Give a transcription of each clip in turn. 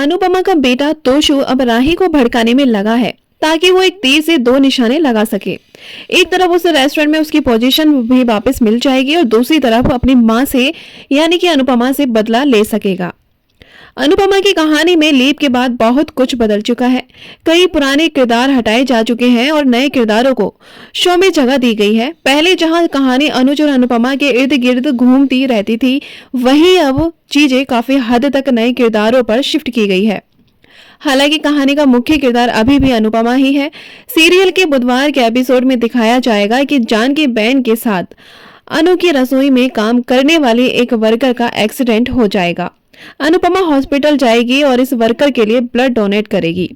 अनुपमा का बेटा तोशु अब राही को भड़काने में लगा है ताकि वो एक तीर से दो निशाने लगा सके। एक तरफ उस रेस्टोरेंट में उसकी पोजीशन भी वापस मिल जाएगी और दूसरी तरफ अपनी मां से यानी कि अनुपमा से बदला ले सकेगा। अनुपमा की कहानी में लीप के बाद बहुत कुछ बदल चुका है। कई पुराने किरदार हटाए जा चुके हैं और नए किरदारों को शो में जगह दी गई है। पहले जहां कहानी अनुज और अनुपमा के इर्द गिर्द घूमती रहती थी, वहीं अब चीजें काफी हद तक नए किरदारों पर शिफ्ट की गई है। हालांकि कहानी का मुख्य किरदार अभी भी अनुपमा ही है। सीरियल के बुधवार के एपिसोड में दिखाया जाएगा कि जानकी बैंड के साथ अनु की रसोई में काम करने वाली एक वर्कर का एक्सीडेंट हो जाएगा। अनुपमा हॉस्पिटल जाएगी और इस वर्कर के लिए ब्लड डोनेट करेगी।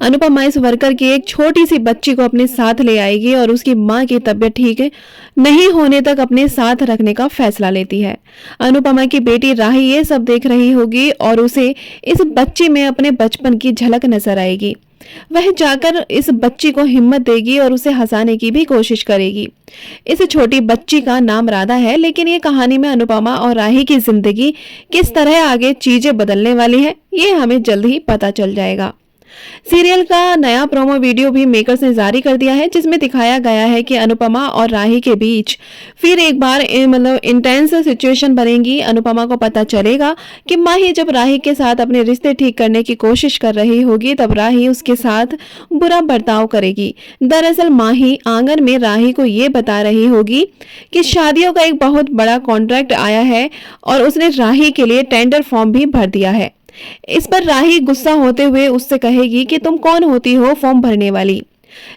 अनुपमा इस वर्कर की एक छोटी सी बच्ची को अपने साथ ले आएगी और उसकी मां की तबीयत ठीक नहीं होने तक अपने साथ रखने का फैसला लेती है। अनुपमा की बेटी राही ये सब देख रही होगी और उसे इस बच्ची में अपने बचपन की झलक नजर आएगी। वह जाकर इस बच्ची को हिम्मत देगी और उसे हंसाने की भी कोशिश करेगी। इस छोटी बच्ची का नाम राधा है, लेकिन ये कहानी में अनुपमा और राही की जिंदगी किस तरह आगे चीजें बदलने वाली है, ये हमें जल्द ही पता चल जाएगा। सीरियल का नया प्रोमो वीडियो भी मेकर्स ने जारी कर दिया है, जिसमें दिखाया गया है कि अनुपमा और राही के बीच फिर एक बार इंटेंस सिचुएशन बनेगी। अनुपमा को पता चलेगा कि माही जब राही के साथ अपने रिश्ते ठीक करने की कोशिश कर रही होगी, तब राही उसके साथ बुरा बर्ताव करेगी। दरअसल माही आंगन में राही को ये बता रही होगी कि शादियों का एक बहुत बड़ा कॉन्ट्रैक्ट आया है और उसने राही के लिए टेंडर फॉर्म भी भर दिया है। इस पर राही गुस्सा होते हुए उससे कहेगी कि तुम कौन होती हो फॉर्म भरने वाली।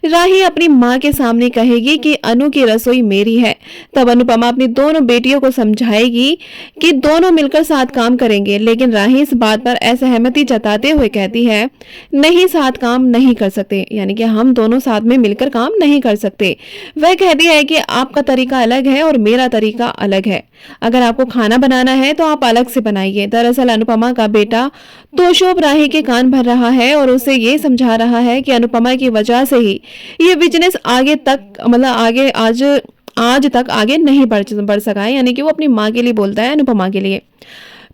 राही अपनी मां के सामने कहेगी कि अनु की रसोई मेरी है। तब अनुपमा अपनी दोनों बेटियों को समझाएगी कि दोनों मिलकर साथ काम करेंगे, लेकिन राही इस बात पर असहमति जताते हुए कहती है नहीं, साथ काम नहीं कर सकते, यानी कि हम दोनों साथ में मिलकर काम नहीं कर सकते। वह कहती है कि आपका तरीका अलग है और मेरा तरीका अलग है। अगर आपको खाना बनाना है तो आप अलग से बनाइए। दरअसल अनुपमा का बेटा तोशु राही के कान भर रहा है और उसे ये समझा रहा है कि अनुपमा की वजह से ही ये बिजनेस आगे तक आज तक आगे नहीं बढ़ सका है, यानी कि वो अपनी माँ के लिए बोलता है, अनुपमा के लिए।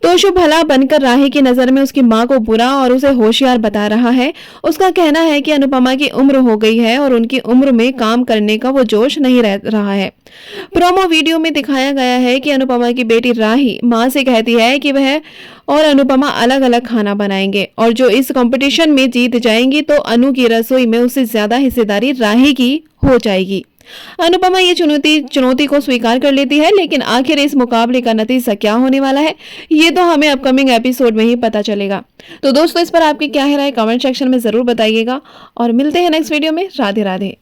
तोशु भला बनकर राही की नजर में उसकी मां को बुरा और उसे होशियार बता रहा है। उसका कहना है कि अनुपमा की उम्र हो गई है और उनकी उम्र में काम करने का वो जोश नहीं रह रहा है। प्रोमो वीडियो में दिखाया गया है कि अनुपमा की बेटी राही मां से कहती है कि वह और अनुपमा अलग अलग खाना बनाएंगे और जो इस कंपटीशन में जीत जाएंगी तो अनु की रसोई में उससे ज्यादा हिस्सेदारी राही की हो जाएगी। अनुपमा ये चुनौती को स्वीकार कर लेती है, लेकिन आखिर इस मुकाबले का नतीजा क्या होने वाला है, ये तो हमें अपकमिंग एपिसोड में ही पता चलेगा। तो दोस्तों, इस पर आपकी क्या है राय कमेंट सेक्शन में जरूर बताइएगा और मिलते हैं नेक्स्ट वीडियो में। राधे राधे।